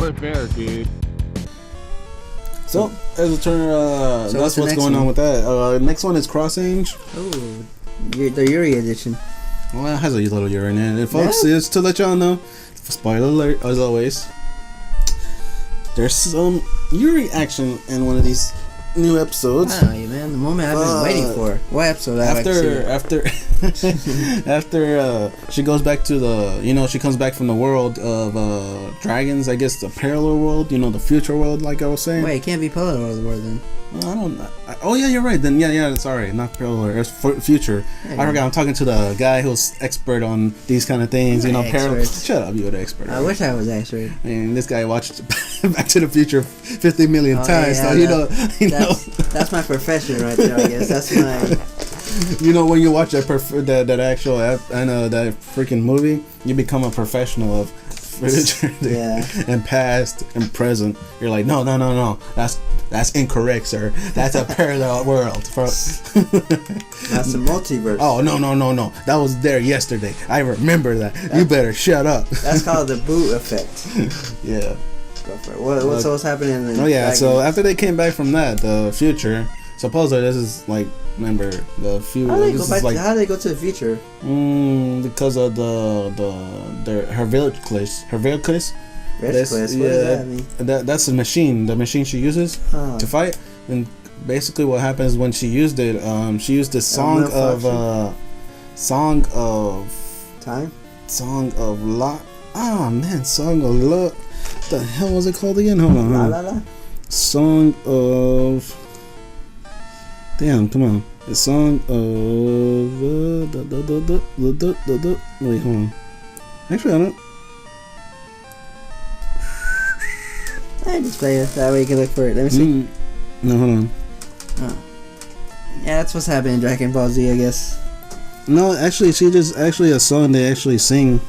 we're fair, dude. So, as it turns, that's what's going on with that. Next one is Cross Age. Oh, the Yuri edition. Well, it has a little Yuri in it. And folks, is to let y'all know, spoiler alert, as always, there's some Yuri action in one of these new episodes. I don't know, man. The moment I've been waiting for. What episode? After she goes back to the, she comes back from the world of dragons. I guess the parallel world. The future world, like I was saying. Wait, it can't be parallel world then. I don't know. Oh yeah, you're right. Then yeah. Sorry, not parallel. It's future. I forgot. I'm talking to the guy who's expert on these kind of things. Parallel. Shut up, you're the expert. I wish I was expert. I mean, this guy watched Back to the Future 50 million times. Yeah, so that's my profession right there. I guess that's my. When you watch that actual that freaking movie, you become a professional of and past and present. You're like, no, that's incorrect, sir. That's a parallel world. That's a multiverse. Oh no, that was there yesterday. I remember that. You better shut up. That's called the boot effect. Yeah. What's happening? So after they came back from the future, supposedly this is like, remember the future. How do they go to the future? Because of her Vilclis. Her Vilclis. What does that mean? That's the machine she uses to fight. And basically what happens when she used it, she used this song of time? Song of lot. Oh man, song of love. What the hell was it called again? Hold on. La la la. Song of. Damn, come on. The song of. Wait, hold on. Actually, I don't. I just play it. That way you can look for it. Let me see. No, hold on. Oh. Yeah, that's what's happening in Dragon Ball Z, I guess. No, actually, a song they actually sing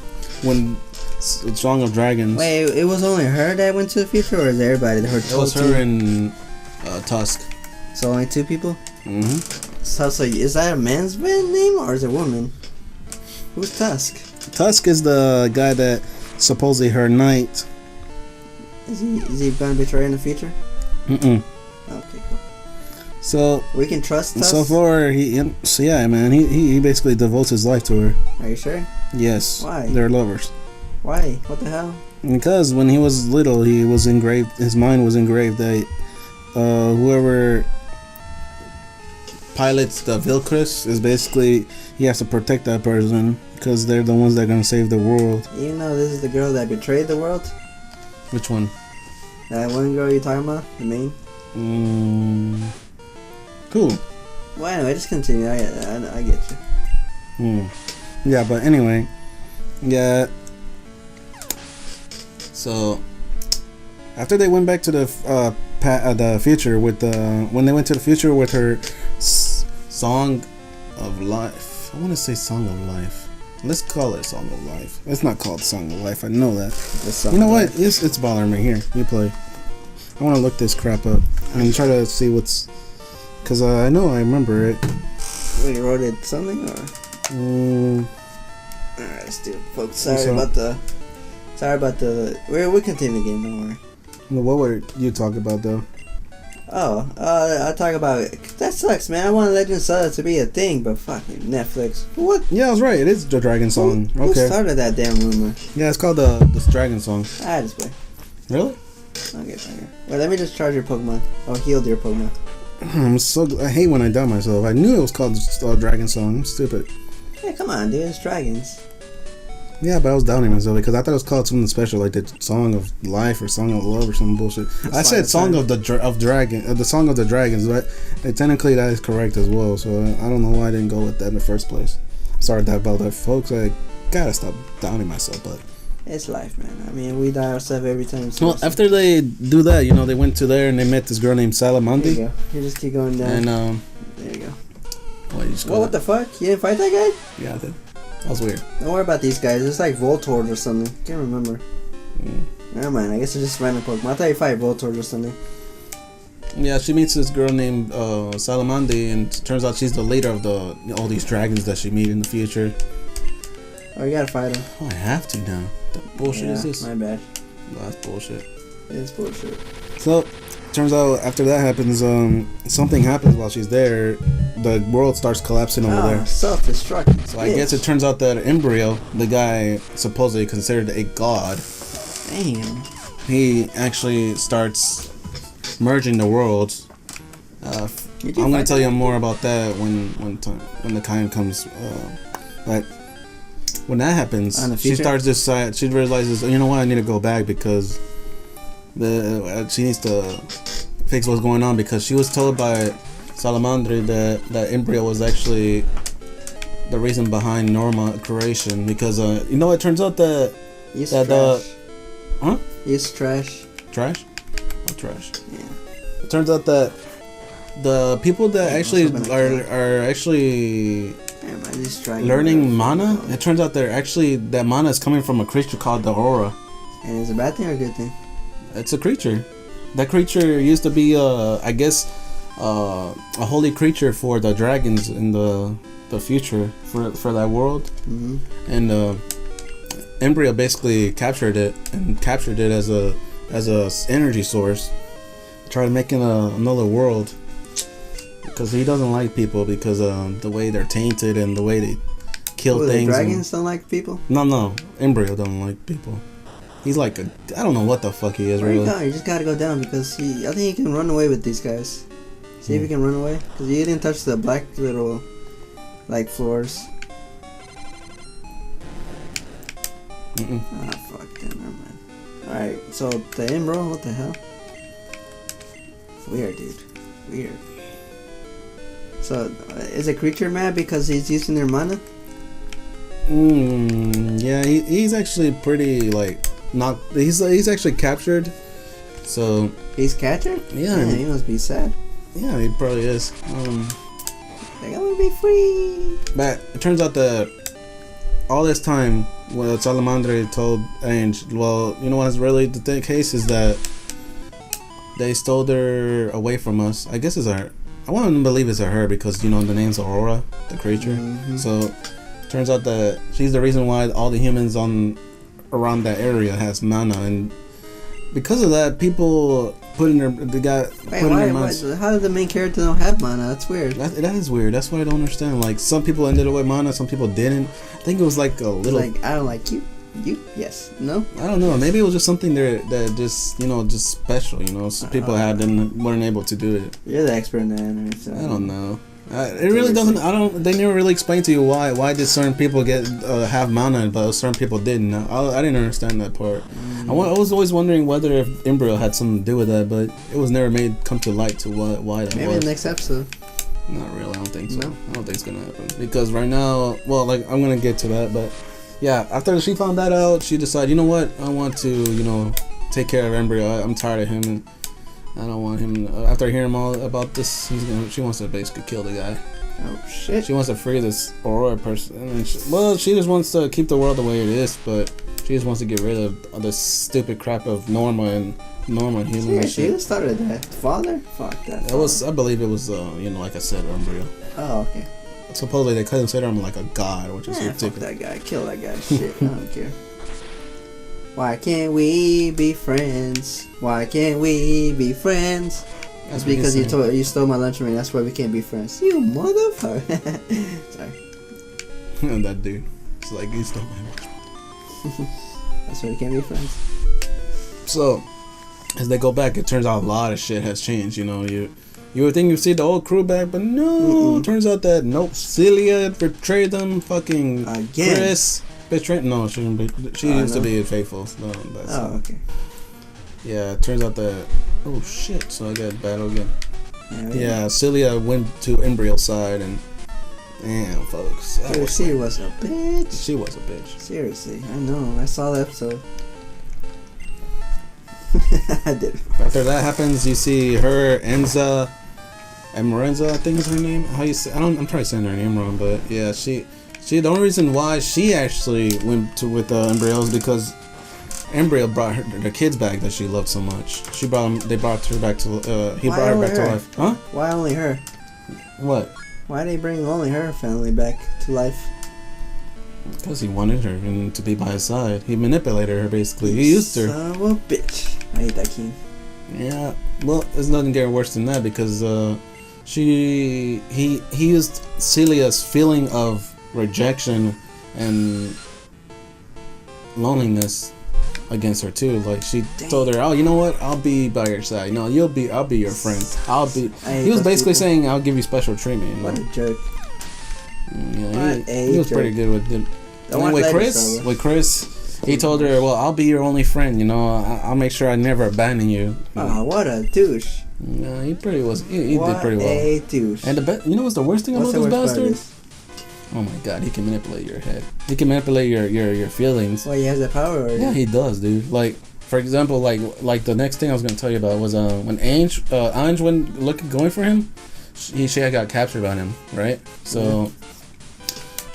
when Song of Dragons. Wait, it was only her that went to the future, or is it everybody? It was her and Tusk. So only two people? Mm-hmm. So is that a man's name or is it a woman? Who's Tusk? Tusk is the guy that supposedly her knight. Is he gonna betray in the future? Mm-mm. Okay, cool. So we can trust Tusk? So far, he basically devotes his life to her. Are you sure? Yes. Why? They're lovers. Why? What the hell? Because when he was little, his mind was engraved that whoever pilots the Vilcris is basically, he has to protect that person because they're the ones that are going to save the world. You know this is the girl that betrayed the world? Which one? That one girl you're talking about? The main? Cool. Well, anyway, just continue. I get you. Yeah, but anyway. Yeah. So, after they went back to the future with when they went to the future with her Song of Life. I want to say Song of Life. Let's call it Song of Life. It's not called Song of Life. I know that. You know what? It's bothering me. Here, you play. I want to look this crap up and try to see what's. Because I know I remember it. Wait, you wrote it something or? Alright, let's do it, folks. Sorry about the. We continue the game. Don't worry. What were you talking about though? Oh, I talk about that sucks, man. I want Legend of Zelda to be a thing, but fucking Netflix. What? Yeah, I was right. It is the Dragon Song. Who started that damn rumor? Yeah, it's called the Dragon Song. I just play. Really? Okay, fine. Wait, let me just charge your Pokemon. Or heal your Pokemon. I hate when I doubt myself. I knew it was called Dragon Song. I'm stupid. Yeah, come on, dude. It's dragons. Yeah, but I was doubting myself because I thought it was called something special, like the Song of Life or Song of Love or some bullshit. I said Song of the Dragon, the Song of the Dragons, but technically that is correct as well. So I don't know why I didn't go with that in the first place. Sorry about that, folks. I gotta stop doubting myself, but it's life, man. I mean, we die ourselves every time. Well, after they do that, they went to there and they met this girl named Salamandi. There you go. You just keep going down. And there you go. What the fuck? You didn't fight that guy? Yeah, I did. That was weird. Don't worry about these guys. It's like Voltorb or something. Can't remember. Never mind. I guess it's just random Pokemon. I thought you fight Voltorb or something. Yeah, she meets this girl named Salamandi, and it turns out she's the leader of all these dragons that she meet in the future. Oh, you gotta fight her. Oh, I have to now. What the bullshit is this? My bad. That's bullshit. It's bullshit. So, turns out after that happens, something happens while she's there. The world starts collapsing over there. Self-destruct. So I guess it turns out that Embryo, the guy supposedly considered a god, Damn. he actually starts merging the worlds. I'm gonna tell you more about that when the time comes. But when that happens, she starts decide. She realizes, you know what, I need to go back because she needs to fix what's going on, because she was told by Salamandre that Embryo was actually the reason behind Norma creation, because you know, it turns out that He's trash. Trash? Oh, trash. Yeah. It turns out that the people that actually are actually learning mana, it turns out that mana is coming from a creature called the Aurora. And it's a bad thing or a good thing? It's a creature. That creature used to be I guess a holy creature for the dragons in the future for that world. Mm-hmm. And Embryo basically captured it as a energy source, tried making another world, because he doesn't like people because the way they're tainted and the way they kill things. The dragons don't like people? No, Embryo don't like people. He's like I don't know what the fuck he is. Where really. You just gotta go down, because I think he can run away with these guys. See if he can run away, because he didn't touch the black little like floors. Ah, fuck that, never mind. Alright, so the Embro, what the hell? Weird, dude. Weird. So, is a creature mad because he's using their mana? Yeah, he's actually pretty, like, not... He's actually captured, so... He's captured? Yeah. Man, he must be sad. Yeah, he probably is. Like, I wanna be free! But it turns out that all this time, what Salamandre told Ange, well, you know what's really the case is that they stole her away from us. I guess it's her. I want to believe it's her because, you know, the name's Aurora, the creature. Mm-hmm. So turns out that she's the reason why all the humans around that area has mana, and because of that, people how did the main character don't have mana? That's weird. That is weird. That's what I don't understand. Like, some people ended up with mana, some people didn't. I think it was like a little. Like, I don't like you. You? Yes. No? I don't know. Maybe it was just something there that just, you know, just special, you know. So people weren't able to do it. You're the expert in that anime, so. I don't know. It really doesn't. They never really explain to you why did certain people get have mana but certain people didn't. I didn't understand that part. I was always wondering whether if Embryo had something to do with that, but it was never come to light to why that was. Maybe the next episode. Not really. I don't think so. No? I don't think it's gonna happen because right now, well, like, I'm gonna get to that, but yeah, after she found that out, she decided, you know what, I want to, you know, take care of Embryo. I'm tired of him, and I don't want him. After hearing all about this, she wants to basically kill the guy. Oh shit! She wants to free this Aurora person. And she just wants to keep the world the way it is, but she just wants to get rid of this stupid crap of Norma and human. She started that. Father? Fuck that. I believe it was, you know, like I said, Embryo. Oh, okay. Supposedly they consider him like a god, which is ridiculous. Fuck that guy. Kill that guy. Shit, I don't care. Why can't we be friends? Why can't we be friends? That's because you stole my lunch money. That's why we can't be friends. You motherfucker. Sorry. That dude. It's like, he stole my lunch money. That's why we can't be friends. So, as they go back, it turns out a lot of shit has changed. You know, you would think you see the old crew back, but no. Turns out that Celia betrayed them. Fucking again. Chris betrayed. No, she didn't. She used to be faithful. No, okay. Yeah, it turns out that. Oh shit! So I got battle again. Yeah, Celia went to Embryo's side, and damn, folks. She was a bitch. She was a bitch. Seriously, I know. I saw the episode. I did. After that happens, you see her, Enza, Emerenza, I think is her name. How you say? I'm trying to say her name wrong, but yeah, she. The only reason why she actually went with Embryo is because Embryo brought the kids back that she loved so much. They brought her back to. He brought her back to life. Huh? Why only her? What? Why did he bring only her family back to life? Because he wanted her and to be by his side. He manipulated her basically. He used her. Son of a bitch. I hate that king. Yeah, well, it's nothing getting worse than that because he used Celia's feeling of rejection and loneliness against her too. Like she told her, "Oh, you know what? I'll be by your side. You know, I'll be your friend. He was basically saying, "I'll give you special treatment." You know? What a jerk. Yeah, he was pretty good with it. And with Chris, he told her, "Well, I'll be your only friend. You know, I'll make sure I never abandon you." Oh, what a douche! Yeah, he pretty was. He did pretty well. What a douche! And you know what's the worst thing about this bastard? Oh my god, he can manipulate your head. He can manipulate your feelings. Well, he has the power. Yeah, he does, dude. Like, for example, like the next thing I was gonna tell you about was when Ange went going for him, she had got captured by him, right? So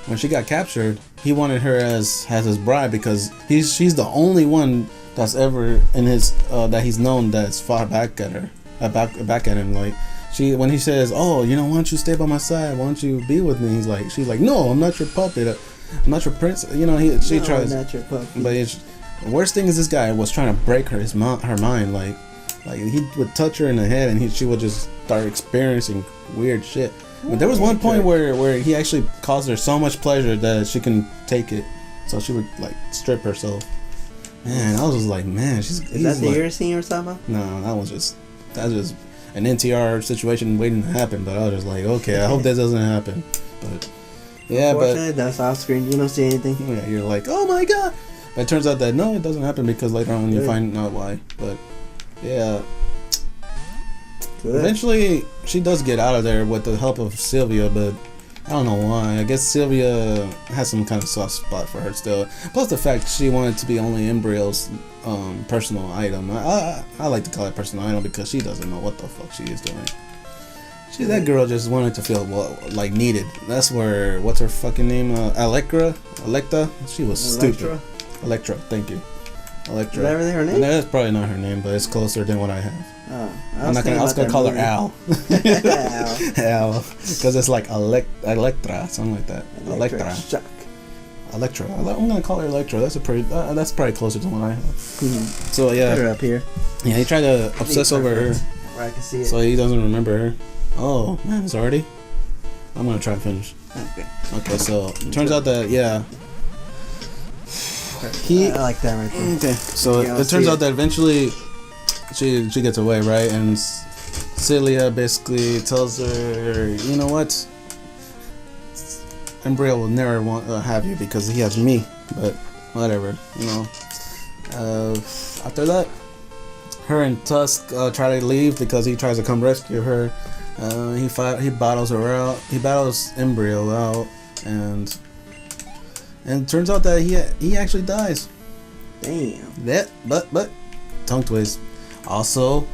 when she got captured, he wanted her as his bride because she's the only one that's ever in his that he's known that's fought back at her, back at him. Like when he says, "Oh, you know, why don't you stay by my side? Why don't you be with me?" She's like, "No, I'm not your puppet. I'm not your prince." You know, she tries. Not your puppet. But the worst thing is this guy was trying to break her mind. Like he would touch her in the head and she would just start experiencing weird shit. But there was one point where he actually caused her so much pleasure that she couldn't take it, so she would like strip herself. Man, I was just like, man, is that the ear scene or something? No, that was just an NTR situation waiting to happen. But I was just like, okay, I hope that doesn't happen. But yeah, unfortunately, that's off screen. You don't see anything. Yeah, you're like, oh my god. But it turns out that no, it doesn't happen because later on you find out why. But yeah. Good. Eventually, she does get out of there with the help of Sylvia, but I don't know why. I guess Sylvia has some kind of soft spot for her still. Plus the fact she wanted to be only Embryo's personal item. I like to call it personal item because she doesn't know what the fuck she is doing. That girl just wanted to feel like needed. That's where, what's her fucking name? Electra? She was stupid. Electra, thank you. Electra. Is that really her name? That's probably not her name, but it's closer than what I have. Oh, I was gonna call her Al. Al, because it's like Electra, something like that. Electra. Electra. I'm gonna call her Electra. That's probably closer to what I have. Mm-hmm. So yeah. Put her up here. Yeah, he tried to obsess over her. Where I can see it. So he doesn't remember her. Oh man, it's already. I'm gonna try to finish. Okay, so it turns out that I like that right there. Okay, so it turns out that eventually she gets away, right? And Celia basically tells her, you know what? Embryo will never want have you because he has me. But whatever, you know. After that, her and Tusk try to leave because he tries to come rescue her. He battles her out. He battles Embryo out, and it turns out that he actually dies. Damn. But tongue twist. Also,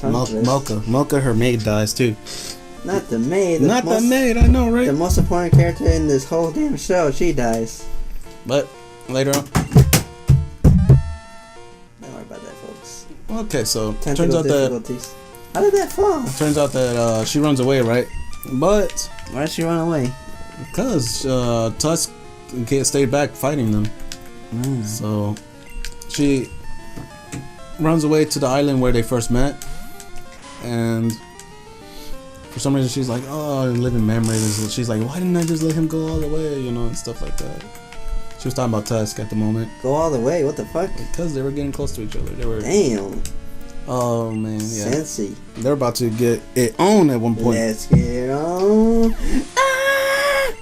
Mocha, her maid, dies too. Not the maid. The maid. I know, right? The most important character in this whole damn show, she dies. But later on. Don't worry about that, folks. Okay, so turns out that. How did that fall? Turns out that she runs away, right? But why did she run away? Because Tusk stayed back fighting them. So she runs away to the island where they first met, and for some reason she's like, oh, living memories. And she's like, why didn't I just let him go all the way, you know, and stuff like that. She was talking about Tusk at the moment. Go all the way? What the fuck? Because they were getting close to each other. Damn. Oh man, yeah. Sensi. They're about to get it on at one point. Let's get it on. Ah!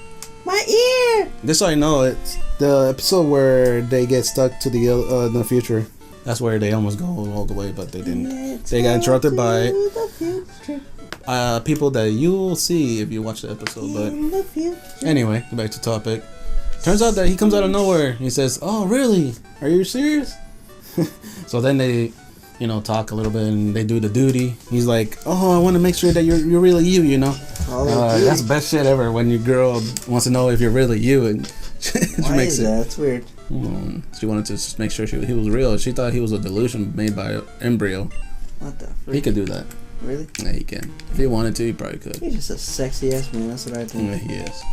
My ear! Just so I know, it's the episode where they get stuck to the future. That's where they almost go all the way, but they didn't. They got interrupted by people that you'll see if you watch the episode. But anyway, back to topic. Turns out that he comes out of nowhere. He says, "Oh, really? Are you serious?" So then they, you know, talk a little bit and they do the duty. He's like, "Oh, I want to make sure that you're really you know." That's the best shit ever when your girl wants to know if you're really you, and why makes is that? It's weird. She wanted to just make sure he was real. She thought he was a delusion made by Embryo. What the freak? He could do that. Really? Yeah, he can. If he wanted to, he probably could. He's just a sexy ass man. That's what I think. Yeah, he is.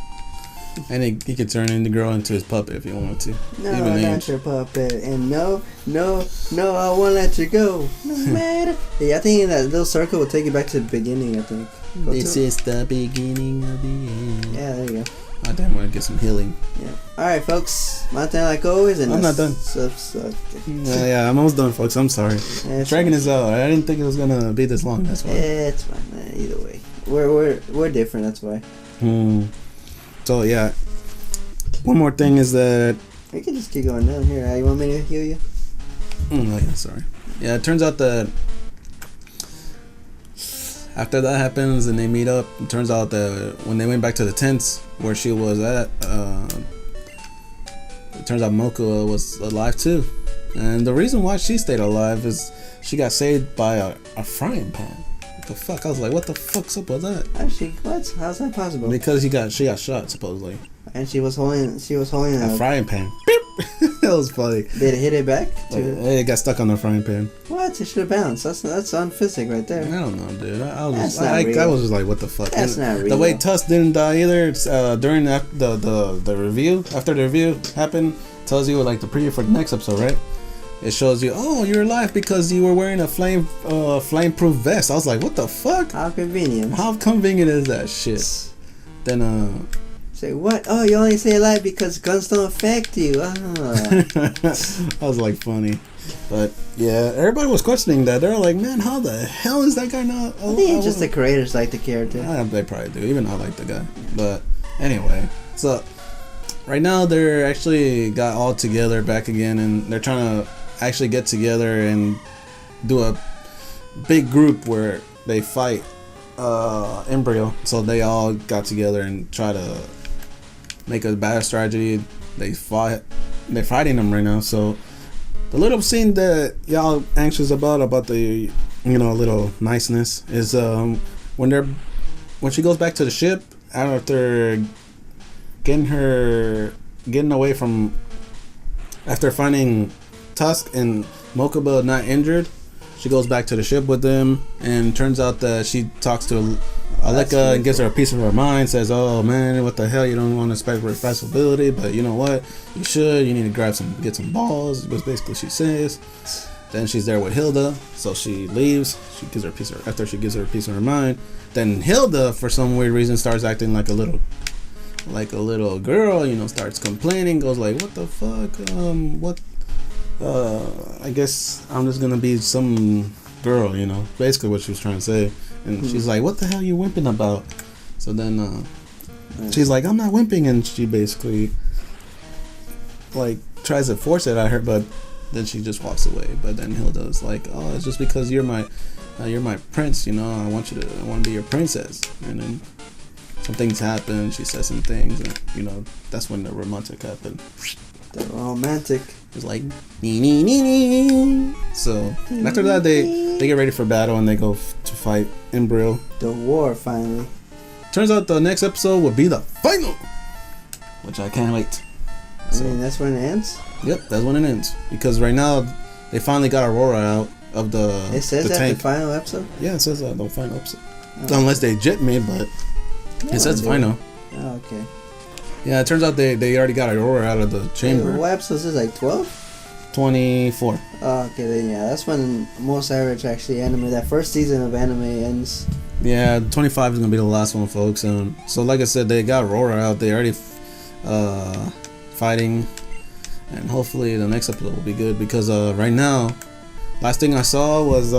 And he could turn the girl into his puppet if he wanted to. No, not your puppet. And no, I won't let you go. No matter. Yeah, I think that little circle will take you back to the beginning, I think. This is the beginning of the end. Yeah, there you go. I damn want to get some healing. Yeah. Alright, folks. My turn like always. And I'm not done. Yeah, I'm almost done, folks. I'm sorry. Yeah, Dragging this out. I didn't think it was going to be this long. That's why. Yeah, it's fine. Either way. We're different, that's why. So, yeah. One more thing is that... We can just keep going down here. You want me to heal you? Oh, yeah, sorry. Yeah, it turns out that after that happens and they meet up, it turns out that when they went back to the tents where she was at, it turns out Mocha was alive too. And the reason why she stayed alive is she got saved by a frying pan. What the fuck? I was like, what the fuck's up with that? What? How's that possible? Because she got shot supposedly. And she was holding a frying pan. Beep! That was funny. Did it hit it back? It got stuck on the frying pan. What? It should have bounced. That's unphysic right there. I don't know, dude. I was just like, what the fuck? That's not real. The way Tusk didn't die either. During the review, after the review happened, tells you like the preview for the next episode, right? It shows you, oh, you're alive because you were wearing a flame-proof vest. I was like, what the fuck? How convenient. How convenient is that shit? Then say what? Oh, you only say alive because guns don't affect you. I was like, funny. But yeah, everybody was questioning that. They were like, man, how the hell is that guy not? I think it's just the creators like the character. They probably do. Even I like the guy. But anyway, so right now they're actually got all together back again, and they're trying to actually get together and do a big group where they fight Embryo. So they all got together and try to make a battle strategy. They're fighting them right now. So the little scene that y'all anxious about the little niceness is when she goes back to the ship after getting away from after finding Tusk and Mokuba not injured. She goes back to the ship with them, and turns out that she talks to Aleka and gives her a piece of her mind. Says, "Oh man, what the hell? You don't want to expect flexibility, but you know what? You should. You need to get some balls." Was basically she says. Then she's there with Hilda, so she leaves. She gives her after she gives her a piece of her mind. Then Hilda, for some weird reason, starts acting like a little girl. Starts complaining. Goes like, "What the fuck? What?" I guess I'm just gonna be some girl, basically what she was trying to say. And she's like, what the hell are you wimping about? So then she's like, I'm not wimping, and she basically like tries to force it at her, but then she just walks away. But then Hilda's like, oh, it's just because you're my prince, I want to be your princess. And then some things happen, she says some things, and that's when the romantic happened. The romantic. It's like nee. So after that they get ready for battle and they go to fight Embryo. The war finally. Turns out the next episode will be the final, which I can't wait. I mean, that's when it ends? Yep, that's when it ends. Because right now they finally got Aurora out of the It says that tank. The final episode? Yeah, it says that the final episode. Unless they jet me, but it says final. Oh, okay. Yeah, it turns out they already got Aurora out of the chamber. What episodes is like 12? 24. Oh, okay, then yeah, that's when most average actually anime, that first season of anime ends. Yeah, 25 is gonna be the last one, folks. So like I said, they got Aurora out. They already fighting, and hopefully the next episode will be good because right now, last thing I saw was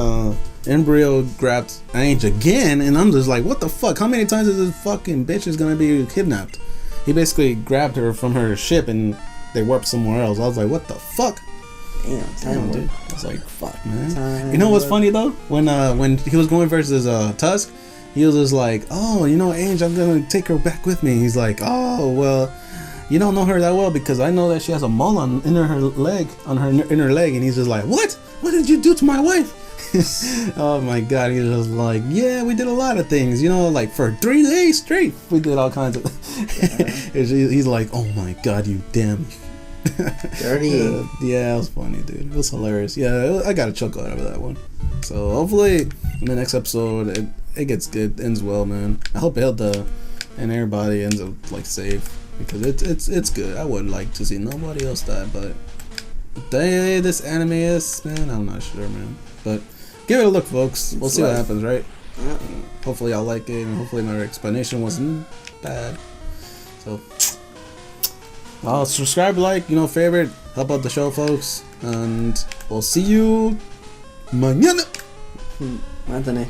Embryo grabbed Ange again, and I'm just like, what the fuck? How many times is this fucking bitch is gonna be kidnapped? He basically grabbed her from her ship and they warped somewhere else. I was like, what the fuck? Damn, dude. I was like, fuck, man. You know what's funny though? When he was going versus Tusk, he was just like, oh, Ange, I'm gonna take her back with me. He's like, oh, well, you don't know her that well because I know that she has a mole on her leg, and he's just like, what? What did you do to my wife? Oh my god, he was like, yeah, we did a lot of things, like for 3 days straight we did all kinds of he's like, oh my god, you damn dirty. Yeah, it was funny, dude. It was hilarious. Yeah, I got a chuckle out of that one. So hopefully in the next episode it gets good, ends well, man. I hope Hilda and everybody ends up like safe because it's good. I would like to see nobody else die, but the way this anime is, man, I'm not sure, man. But give it a look, folks. We'll see what happens, right? Yeah. Hopefully y'all like it, and hopefully my explanation wasn't bad. So, subscribe, like, favorite, help out the show, folks, and we'll see you mañana. Mátane.